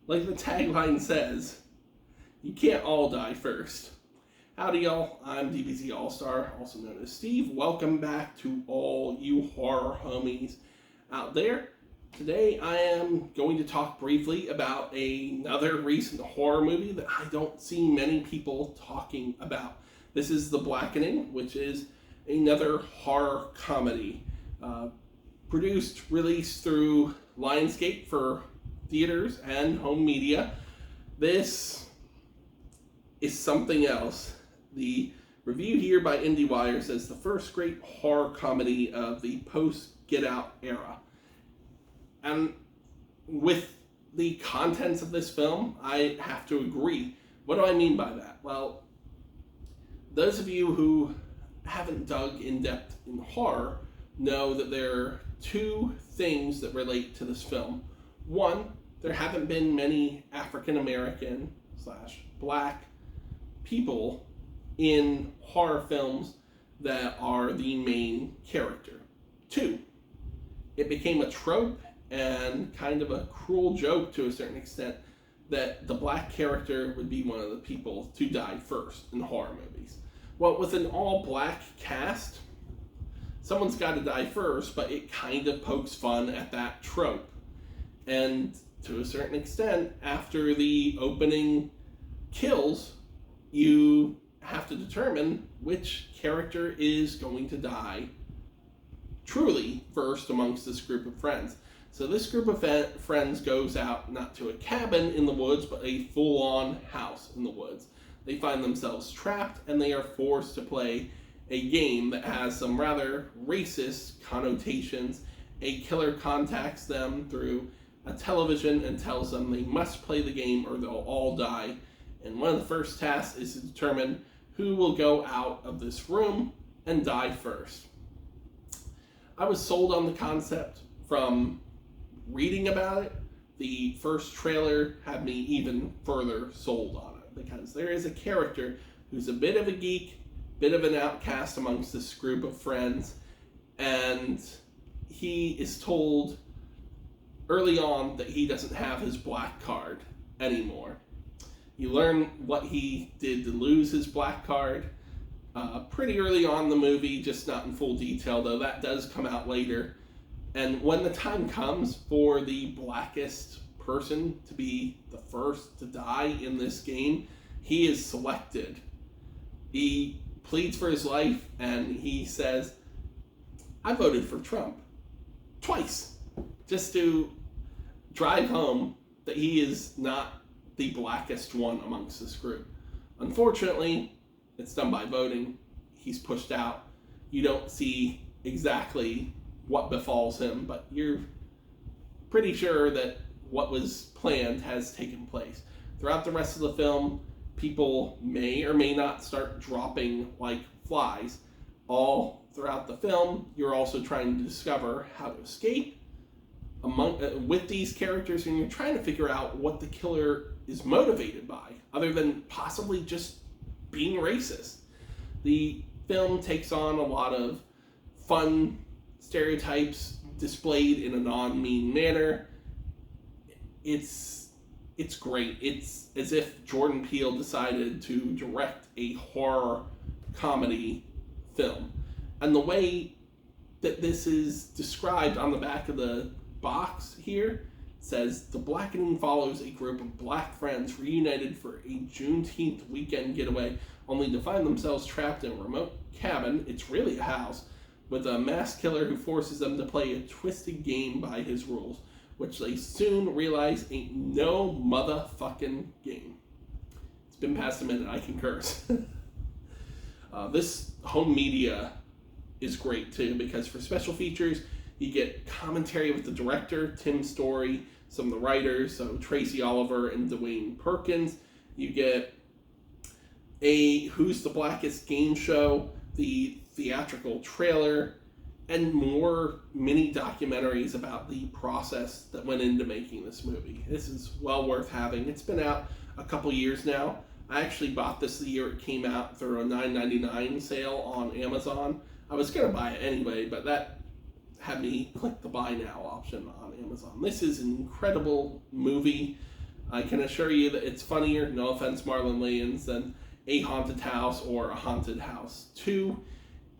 Like the tagline says, you can't all die first. Howdy, y'all. I'm DBZALLSTAR, also known as Steve. Welcome back to all you horror homies out there. Today I am going to talk briefly about another recent horror movie that I don't see many people talking about. This is The Blackening, which is another horror comedy. Released through Lionsgate for theaters and home media. This is something else. The review here by IndieWire says the first great horror comedy of the post-Get Out era. And with the contents of this film, I have to agree. What do I mean by that? Well, those of you who haven't dug in depth in horror know that there are two things that relate to this film. One, there haven't been many African American / black people in horror films that are the main character. Two, it became a trope and kind of a cruel joke to a certain extent that the black character would be one of the people to die first in horror movies. Well, with an all-black cast, someone's got to die first, but it kind of pokes fun at that trope. And to a certain extent, after the opening kills, you have to determine which character is going to die truly first amongst this group of friends. So this group of friends goes out not to a cabin in the woods, but a full-on house in the woods. They find themselves trapped, and they are forced to play a game that has some rather racist connotations. A killer contacts them through a television and tells them they must play the game or they'll all die. And one of the first tasks is to determine who will go out of this room and die first. I was sold on the concept from reading about it. The first trailer had me even further sold on it because there is a character who's a bit of a geek, bit of an outcast amongst this group of friends, and he is told early on that he doesn't have his black card anymore. You learn what he did to lose his black card pretty early on in the movie, just not in full detail, though that does come out later. And when the time comes for the blackest person to be the first to die in this game, he is selected. He pleads for his life, and he says, I voted for Trump twice, just to drive home that he is not the blackest one amongst this group. Unfortunately, it's done by voting. He's pushed out. You don't see exactly what befalls him, but you're pretty sure that what was planned has taken place. Throughout the rest of the film, people may or may not start dropping like flies. All throughout the film, you're also trying to discover how to escape with these characters, and you're trying to figure out what the killer is motivated by, other than possibly just being racist. The film takes on a lot of fun stereotypes displayed in a non-mean manner. It's great. It's as if Jordan Peele decided to direct a horror comedy film. And the way that this is described on the back of the box here says, The Blackening follows a group of black friends reunited for a Juneteenth weekend getaway, only to find themselves trapped in a remote cabin, it's really a house, with a mass killer who forces them to play a twisted game by his rules, which they soon realize ain't no motherfucking game. It's been past a minute, I can curse. This home media is great too, because for special features, you get commentary with the director, Tim Story, some of the writers, so Tracy Oliver and Dwayne Perkins. You get a Who's the Blackest game show, the theatrical trailer, and more mini documentaries about the process that went into making this movie. This is well worth having. It's been out a couple years now. I actually bought this the year it came out through a $9.99 sale on Amazon. I was going to buy it anyway, but that had me click the buy now option on Amazon. This is an incredible movie. I can assure you that it's funnier, no offense Marlon Wayans, than A Haunted House or A Haunted House 2.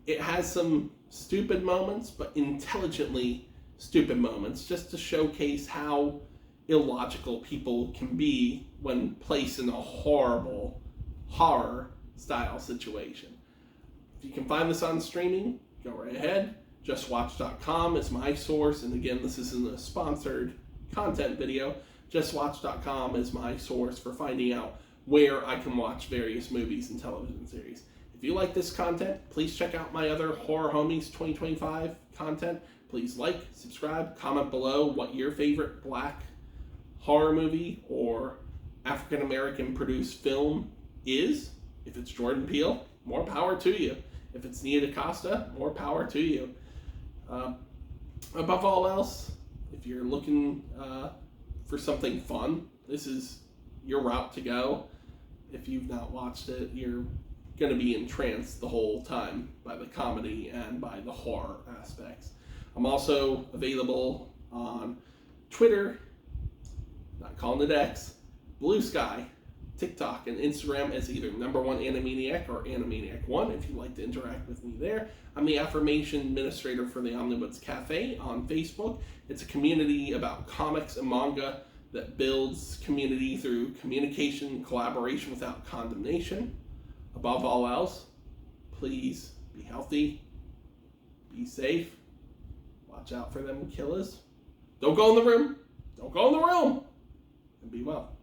It has some stupid moments, but intelligently stupid moments, just to showcase how illogical people can be when placed in a horrible horror-style situation. If you can find this on streaming, go right ahead. JustWatch.com is my source, and again, this isn't a sponsored content video. JustWatch.com is my source for finding out where I can watch various movies and television series. If you like this content, please check out my other Horror Homies 2025 content. Please like, subscribe, comment below what your favorite black horror movie or African American produced film is. If it's Jordan Peele, more power to you. If it's Nia DaCosta, more power to you. Above all else, if you're looking for something fun, this is your route to go. If you've not watched it, you're going to be entranced the whole time by the comedy and by the horror aspects. I'm also available on Twitter, not calling it X, Blue Sky, TikTok, and Instagram as either #1Animaniac or Animaniac1 if you'd like to interact with me there. I'm the affirmation administrator for the Omnibuds Cafe on Facebook. It's a community about comics and manga that builds community through communication and collaboration without condemnation. Above all else, please be healthy, be safe, watch out for them killers. Don't go in the room, and be well.